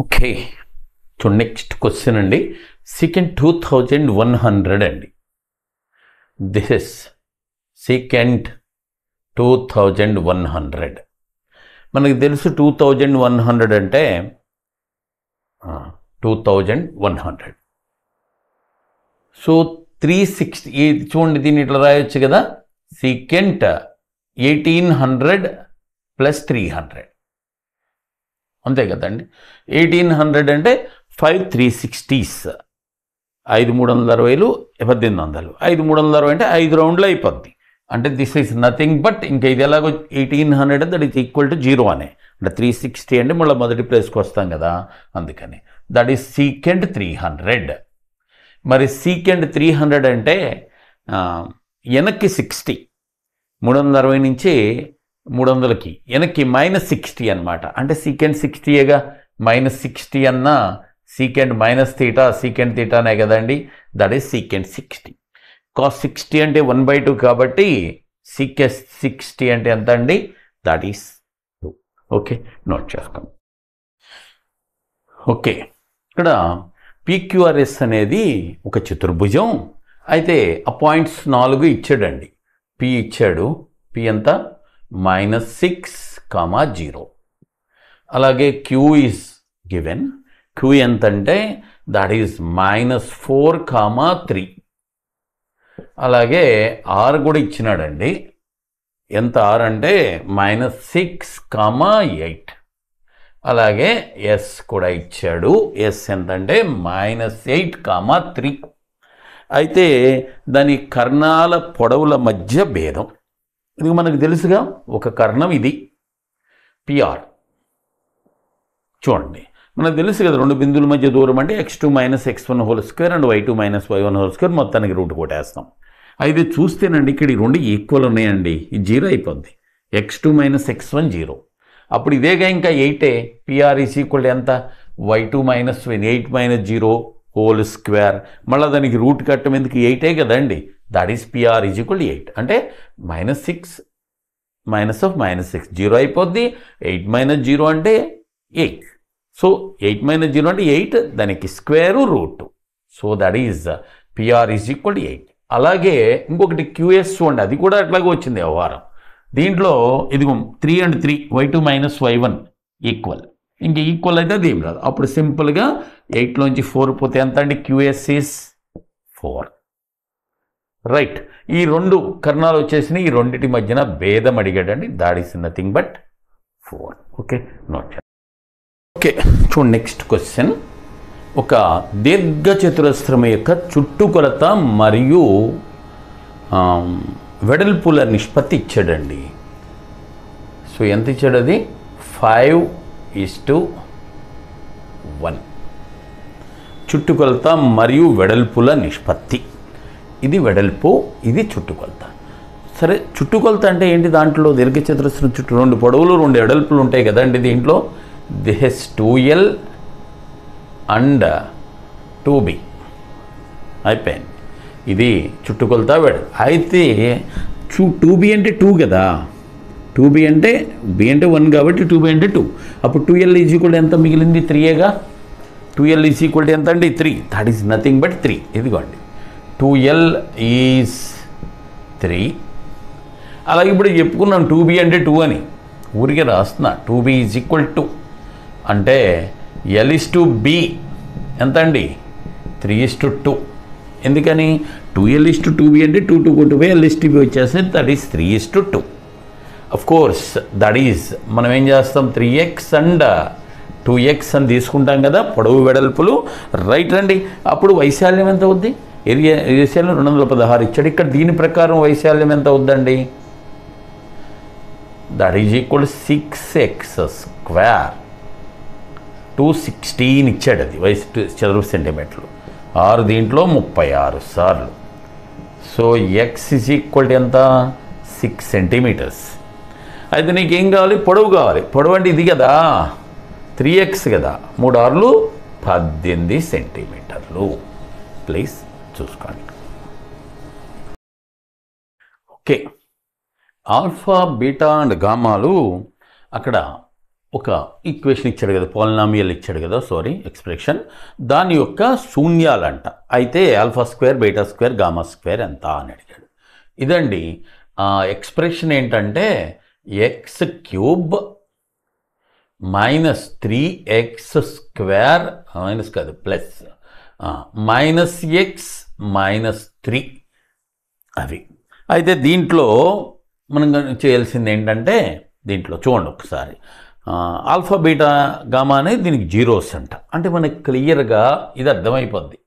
Okay, so next question అండి. Second 2100 అండి. This is second 2100. మనకి తెలుసు 2100 అంటే 2100. సో 360 చూడండి, దీన్ని ఇట్లా రాయొచ్చు కదా, సెకండ్ 1800 ప్లస్ 300 అంతే కదండి. 1800 అంటే 5 360s, 5 360 1800, 5 360 అంటే 5 రౌండ్లు అయిపోద్ది. అంటే దిస్ ఈజ్ నథింగ్ బట్ ఇంకా ఇది ఎలాగో 1800 దట్ ఈజ్ ఈక్వల్ టు 0 అనే, అంటే 360 అంటే మళ్ళీ మొదటి ప్లేస్కి వస్తాం కదా, అందుకని దట్ ఈజ్ సెకండ్ 300. మరి సెకండ్ 300 అంటే వెనక్కి 60, 360 నుంచి 300కి వెనక్కి -60 అనమాట. అంటే సెకండ్ 60ఏగా, -60 అన్నా సెకండ్ -θ, సెకండ్ థీటానే కదండి, దట్ ఈస్ సెకండ్ 60. కాస్ 60 అంటే 1/2 కాబట్టి సెకండ్ 60 అంటే ఎంత అండి, దట్ ఈస్ 2. ఓకే, నోట్ చేసుకోండి. ఓకే, ఇక్కడ PQRS అనేది ఒక చతుర్భుజం. అయితే ఆ పాయింట్స్ 4 ఇచ్చాడండి. P ఇచ్చాడు, P ఎంత -6, 0. అలాగే Q ఈజ్ గివెన్, Q ఎంత అంటే దట్ ఈజ్ -4, 3. అలాగే R కూడా ఇచ్చినాడండి. ఎంత R అంటే -6, 8. అలాగే S కూడా ఇచ్చాడు. S ఎంతంటే -8, 3. అయితే దాని కర్ణాల పొడవుల మధ్య భేదం ఇది మనకు తెలుసుగా. ఒక కర్ణం ఇది PR చూడండి, మనకు తెలుసు కదా, రెండు బిందువుల మధ్య దూరం అంటే x2 - x1² and y2 - y1² మొత్తానికి రూట్ కొట్టేస్తాం. అయితే చూస్తేనండి ఇక్కడ ఈ రెండు ఈక్వల్ ఉన్నాయండి, ఇది 0 అయిపోద్ది. x2 - x1 0. అప్పుడు ఇదేగా ఇంకా 8. PR ఈజ్ ఈక్వల్ ఎంత, y2 - 8 - 0² మళ్ళీ దానికి రూట్ కట్టం ఎందుకు, 8 కదండి, that is PR is equal 8. అంటే -6 -6 0 అయిపోద్ది. 8 - 0 అంటే 8. సో 8 - 0 అంటే 8, దానికి square root. So that is PR is equal 8. అలాగే ఇంకొకటి QS చూడండి, అది కూడా అట్లాగే వచ్చింది వ్యవహారం. దీంట్లో ఇది 3 and 3 y2 - y1 ఈక్వల్. ఇంక ఈక్వల్ అయితే అది ఏం రాదు. అప్పుడు సింపుల్గా 8లోంచి 4 పోతే ఎంత అండి, QS ఈజ్ 4. రైట్, ఈ రెండు కర్ణాలు వచ్చేసి ఈ రెండింటి మధ్యన భేదం అడిగాడండి, that is nothing but 4. Okay, note. Okay, చూడండి నెక్స్ట్ క్వశ్చన్. ఒక దీర్ఘచతురస్రం యొక్క చుట్టుకొలత మరియు వెడల్పుల నిష్పత్తి ఇచ్చాడండి. సో ఎంత ఇచ్చాడు, అది 5:1. చుట్టుకొలత మరియు వెడల్పుల నిష్పత్తి. ఇది వెడల్పు, ఇది చుట్టుకొలత. సరే, చుట్టుకొలత అంటే ఏంటి, దాంట్లో దీర్ఘచతురస్రం చుట్టూ 2 పొడవులు 2 వెడల్పులు ఉంటాయి కదండి. దీంట్లో దిస్ 2L అండ్ 2B అయిపోయింది. ఇది చుట్టుకొలత వెడల్పు. అయితే 2B అంటే 2 కదా, 2B అంటే B అంటే 1 కాబట్టి 2B అంటే 2. అప్పుడు 2L ఈజ్ ఈక్వల్ ఎంత మిగిలింది, 3గా. 2L ఈజ్ ఈక్వల్ ఎంత అండి, 3. That is nothing but 3. ఇదిగోండి 2L ఈజ్ 3. అలాగే ఇప్పుడు చెప్పుకున్నాం 2B అంటే 2 అని, ఊరికే రాస్తున్నా. 2B ఈజ్ ఈక్వల్ 2 అంటే L/B ఎంత అండి, 3:2. ఎందుకని 2L/2B అంటే 2 2 కొట్టుపోయి L/B వచ్చేస్తే that is 3:2. Of course that is మనం ఏం చేస్తాం, 3x అండ్ 2x అని తీసుకుంటాం కదా పొడవు వెడల్పులు. రైట్ అండి. అప్పుడు వైశాల్యం ఎంత అవుద్ది, ఏరియా వైశాల్యం 216 ఇచ్చాడు. ఇక్కడ దీని ప్రకారం వైశాల్యం ఎంత అవుద్దండి, దట్ ఈజ్ ఈక్వల్ 6x². 216 ఇచ్చాడు, అది చదరపు సెంటీమీటర్లు. 6 దీంట్లో 36 సార్లు. సో x ఈజ్ ఈక్వల్ ఎంత, 6 సెంటీమీటర్స్. అయితే నీకేం కావాలి, పొడవు కావాలి. పొడవు అంటే ఇది కదా, 3x కదా, 3 6లు 18 సెంటీమీటర్లు. ప్లీజ్ చూసుకోండి. ఓకే, ఆల్ఫా బీటా అండ్ గామాలు అక్కడ ఒక ఈక్వేషన్ ఇచ్చాడు కదా, పాలినామియల్ ఇచ్చాడు కదా, సారీ ఎక్స్ప్రెషన్, దాని యొక్క శూన్యాలంట. అయితే alpha square beta square gamma square ఎంత అని అడిగాడు. ఇదండి ఎక్స్ప్రెషన్ ఏంటంటే X cube minus 3x square minus కాదు ప్లస్ మైనస్ ఎక్స్ మైనస్ 3 అవి. అయితే దీంట్లో మనం చేయాల్సింది ఏంటంటే, దీంట్లో చూడండి ఒకసారి, ఆల్ఫా బీటా గామా అనేది దీనికి జీరోస్ అంట. అంటే మనకి క్లియర్గా ఇది అర్థమైపోద్ది.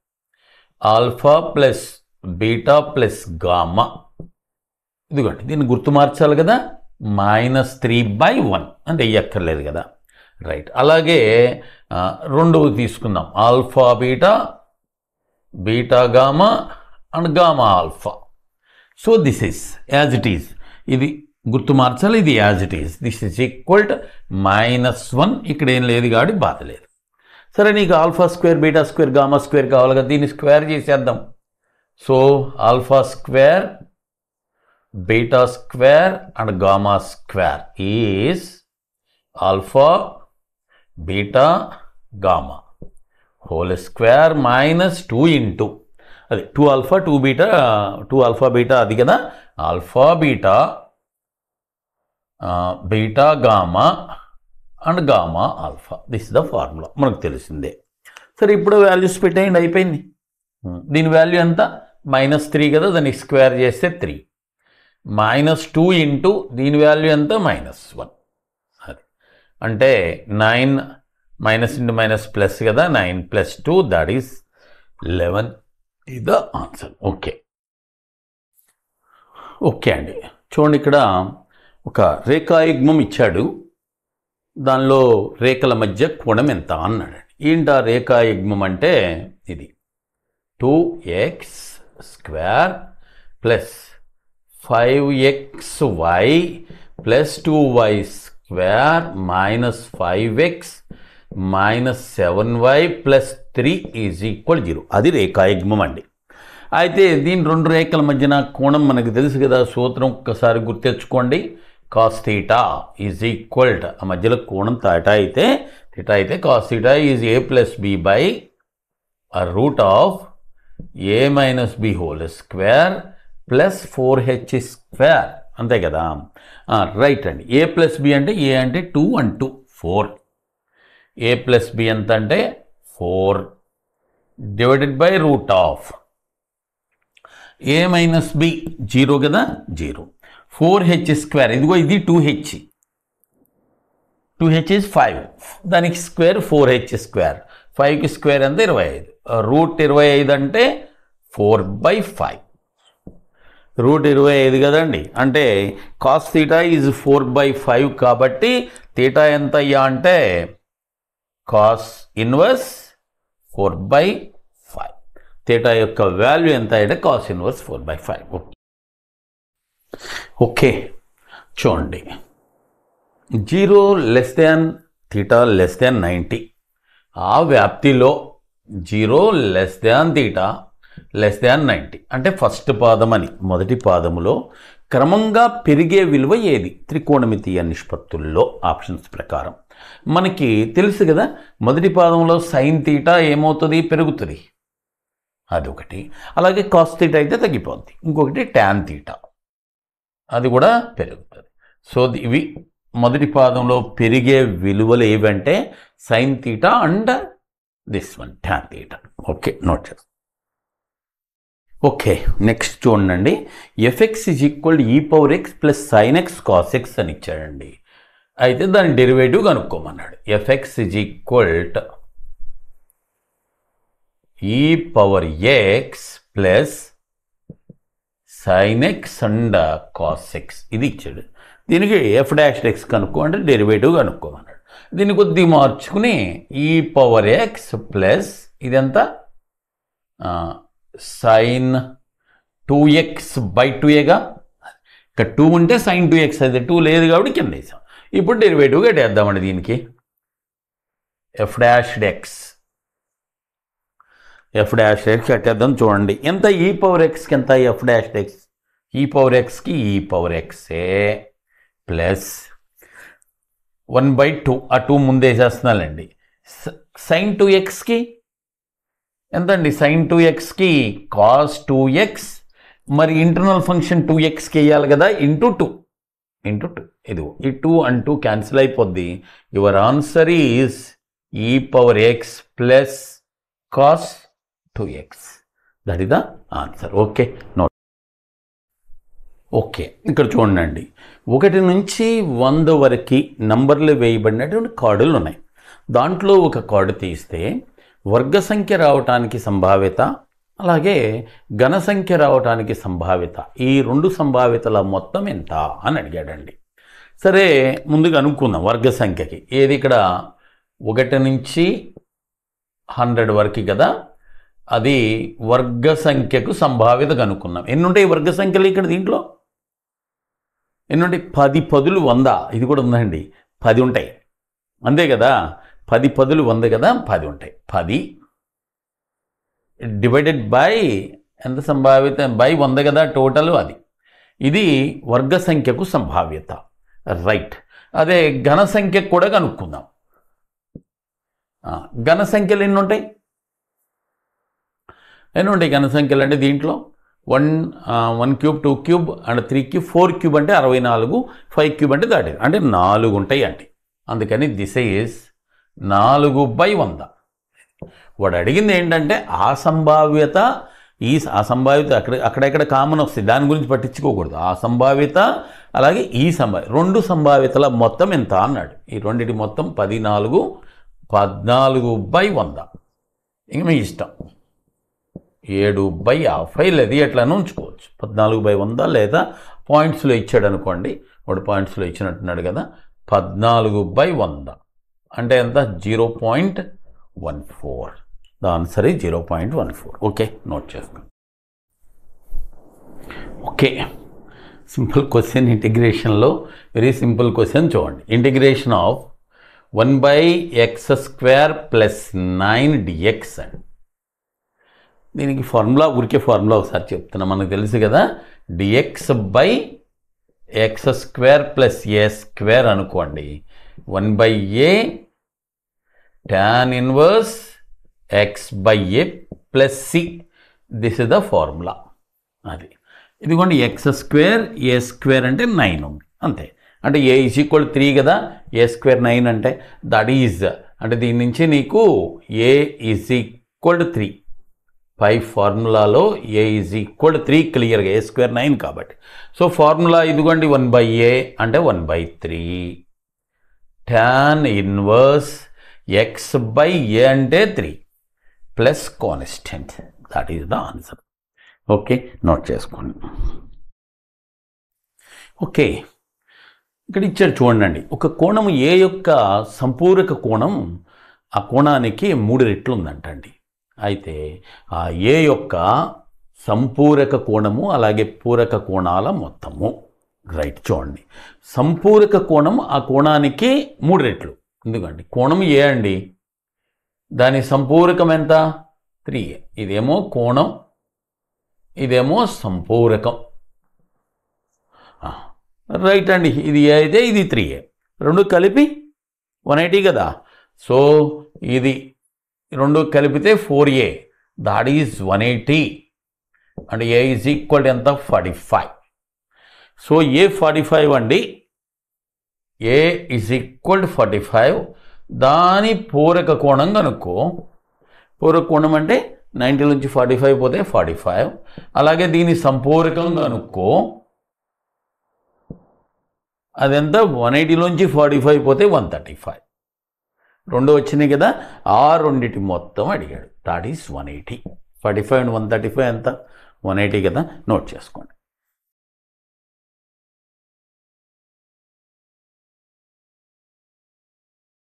Alpha plus beta plus gamma, ఇదిగోండి దీన్ని గుర్తు మార్చాలి కదా, -3/1 అంటే ఎక్కర్లేదు కదా, రైట్. అలాగే రెండవది తీసుకుందాం, alpha beta beta gamma and gamma alpha. So this is as it is, ఇది గుర్తు మార్చాలి, ఇది as it is, this is equal to -1. ఇక్కడ ఏం లేదు కాబట్టి బాధ లేదు. సరే, నీకు alpha square beta square gamma square కావాలి కదా, దీన్ని స్క్వేర్ చేసేద్దాం. So alpha square beta square and gamma square is alpha beta gamma whole square -2 into అది 2 ఆల్ఫా 2 బీటా 2 ఆల్ఫా బీటా అది కదా, alpha beta beta gamma and gamma alpha. This the formula, మనకు తెలిసిందే. సరే, ఇప్పుడు వాల్యూస్ పెట్టేయండి, అయిపోయింది. దీని వాల్యూ ఎంత, -3 కదా, దాన్ని స్క్వేర్ చేస్తే 3, -2 ఇంటూ దీని వాల్యూ ఎంత, -1. అది అంటే 9 మైనస్ ఇంటూ మైనస్ ప్లస్ కదా, 9 + 2 that is 11 is the answer. Okay అండి. చూడండి, ఇక్కడ ఒక రేఖాయుగ్మం ఇచ్చాడు, దానిలో రేఖల మధ్య కోణం ఎంత అన్నాడు. ఏంటి ఆ రేఖాయుగ్మం అంటే, ఇది 2x square plus 5xy plus 2y square minus 5x minus 7y plus 3 is equal 0. అది రేఖాయుగ్మం అండి. అయితే దీని రెండు రేఖల మధ్యన కోణం మనకు తెలుసు కదా, సూత్రం ఒక్కసారి గుర్తెచ్చుకోండి. Cos theta is equal to, ఆ మధ్యలో కోణం థీటా అయితే cos theta is a + b by root of a - b whole square plus 4h square, అంతే కదా, రైట్ అండి. a + b అంటే a అంటే 2 and 2 4, a + b ఎంత అంటే 4 divided by root of a - b 0 కదా, 0 4h స్క్వేర్, ఇదిగో ఇది 2h is 5, దానికి స్క్వేర్ 4h స్క్వేర్, 5కి స్క్వేర్ ఎంత 25, రూట్ 25 అంటే 4/5, రూట్ 25 కదండి. అంటే కాస్ థీటా ఈజ్ 4/5 కాబట్టి థీటా ఎంత అయ్యా అంటే కాస్ ఇన్వర్స్ 4/5. థీటా యొక్క వాల్యూ ఎంత అంటే కాస్ ఇన్వర్స్ 4/5. ఓకే, చూడండి, 0 less than theta less than 90, ఆ వ్యాప్తిలో 0 less than theta less than 90 అంటే ఫస్ట్ పాదం అని. మొదటి పాదములో క్రమంగా పెరిగే విలువ ఏది త్రికోణమితీయ నిష్పత్తుల్లో ఆప్షన్స్ ప్రకారం మనకి తెలుసు కదా. మొదటి పాదంలో సైన్ థీటా ఏమవుతుంది, పెరుగుతుంది, అదొకటి. అలాగే కాస్ థీటా అయితే తగ్గిపోద్ది. ఇంకొకటి టాన్ థీటా, అది కూడా పెరుగుతుంది. సో ఇవి మొదటి పాదంలో పెరిగే విలువలు ఏవంటే sine theta and this one tan theta. Okay, note చేస్తాం. ఓకే, నెక్స్ట్ చూడండి, fx is equal e⁻x plus sin x cos x అని ఇచ్చాడండి. అయితే దాని డెరివేటివ్ కనుక్కోమన్నాడు. fx is equal e⁻x plus sin x and cos x ఇది ఇచ్చాడు. దీనికి f'(x) కనుక్కో అంటే డెరివేటివ్ కనుక్కోమన్నాడు. దీన్ని కొద్దిగా మార్చుకుని e⁻x ప్లస్ ఇదంతా sin 2x/2ఏగా, ఇక్కడ 2 ఉంటే sin 2x అయితే 2 లేదు కాబట్టి కింద వేసాం. ఇప్పుడు డెరివేటివ్ కట్టేద్దామండి దీనికి. f'(x) కట్టేద్దాం. చూడండి ఎంత e⁻xకి ఎంత f'(x), e⁻xకి e⁻xే ప్లస్ 1/2 ఆ 2 ముందేసేస్తున్నానండి. sin 2xకి ఎంతండి? sin 2xకి cos 2x, మరి ఇంటర్నల్ ఫంక్షన్ 2xకి వేయాలి కదా, ఇంటూ 2 ఇదిగో ఈ 2 and 2 క్యాన్సిల్ అయిపోద్ది. Your answer is e⁻x plus cos 2x. That is the answer. Okay, note. Okay, ఇక్కడ చూడండి, 1 నుంచి 100 వరకు నంబర్లు వేయబడినటువంటి కార్డులు ఉన్నాయి. దాంట్లో ఒక కార్డు తీస్తే వర్గ సంఖ్య రావటానికి సంభావ్యత, అలాగే ఘన సంఖ్య రావటానికి సంభావ్యత, ఈ 2 సంభావ్యతల మొత్తం ఎంత అని అడిగాడండి. సరే, ముందుగా అనుకుందాం వర్గ సంఖ్యకి. ఏది ఇక్కడ 1 నుంచి 100 వరకు కదా, అది వర్గ సంఖ్యకు సంభావ్యత కనుక్కున్నాం. ఎన్ని ఉంటాయి వర్గ సంఖ్యలు ఇక్కడ? దీంట్లో ఎన్ని ఉంటాయి? 10 10 100. ఇది కూడా ఉందండి, 10 ఉంటాయి అంతే కదా. 10 10 100 కదా, 10 ఉంటాయి. 10 డివైడెడ్ బై ఎంత సంభావ్యత? బై 100 కదా టోటల్. అది ఇది వర్గ సంఖ్యకు సంభావ్యత, రైట్. అదే ఘన సంఖ్యకు కూడా కనుక్కుందాం. ఘన సంఖ్యలు ఎన్ని ఉంటాయి? ఘన సంఖ్యలు అంటే దీంట్లో 1 cube, 2 cube and 3 cube, 4 cube అంటే 64, 5 క్యూబ్ అంటే దాటేది, అంటే 4 ఉంటాయి అండి. అందుకని దిస్ ఈజ్ 4/100. వాడు అడిగింది ఏంటంటే ఆ సంభావ్యత, ఆ సంభావ్యత అక్కడెక్కడ కామన్ వస్తుంది, దాని గురించి పట్టించుకోకూడదు. ఆ సంభావ్యత అలాగే ఈ 2 సంభావ్యతల మొత్తం ఎంత అన్నాడు. ఈ రెండింటి మొత్తం 14/100. ఇంక మీ ఇష్టం, 7/50 లేదా ఎట్లా ఉంచుకోవచ్చు. 14/100 లేదా పాయింట్స్లో ఇచ్చాడు అనుకోండి, వాడు పాయింట్స్లో ఇచ్చినట్టున్నాడు కదా. 14/100 అంటే ఎంత? 0.14. The answer is 0.14. Okay, note చేసుకోండి. ఓకే, సింపుల్ క్వశ్చన్ ఇంటిగ్రేషన్లో వెరీ సింపుల్ క్వశ్చన్ చూడండి. ఇంటిగ్రేషన్ ఆఫ్ 1/x² + 9 dx అండి. దీనికి ఫార్ములా, ఊరికే ఫార్ములా ఒకసారి చెప్తున్నా, మనకు తెలుసు కదా. dx/x² + a² అనుకోండి. 1/a tan inverse x/a + c. This is the formula. అది ఇదిగోండి, x² a² అంటే 9 ఉంది అంతే. అంటే a = 3 కదా, a² 9 అంటే దట్ ఈజ్, అంటే దీని నుంచి నీకు a = 3. పై ఫార్ములాలో a = 3 క్లియర్గా, a² 9 కాబట్టి. సో ఫార్ములా ఇదిగోండి, 1/a అంటే 1/3 tan ఇన్వర్స్ x/a అంటే 3 plus constant. That is the answer. Okay, note చేసుకోండి. ఓకే, ఇక్కడ ఇచ్చాడు చూడండి, ఒక కోణం ఏ యొక్క సంపూరక కోణం ఆ కోణానికి 3 రెట్లు ఉందంటండి. అయితే ఆ ఏ యొక్క సంపూరక కోణము అలాగే పూరక కోణాల మొత్తము, రైట్. చూడండి, సంపూరక కోణం ఆ కోణానికి 3 రెట్లు. ఎందుకండి కోణం ఏ అండి, దాని సంపూరకం ఎంత? 3a. ఇదేమో కోణం, ఇదేమో సంపూరకం, రైట్ అండి. ఇది ఏ అయితే ఇది 3a, రెండు కలిపి 180 కదా. సో ఇది రెండు కలిపితే 4a, దాట్ ఈజ్ 180. అంటే a = ఎంత? 45. సో a 45 అండి, a = 45. దాని పూరక కోణం కనుక్కో. పూరక కోణం అంటే 90 నుంచి 45 పోతే 45. అలాగే దీని సంపూరకం కనుక్కో, అదెంత? 180 నుంచి 45 పోతే 135. రెండు వచ్చినాయి కదా, ఆ రెండిటి మొత్తం అడిగాడు. That is 180. 45 and 135 ఎంత? 180 కదా, నోట్ చేసుకోండి.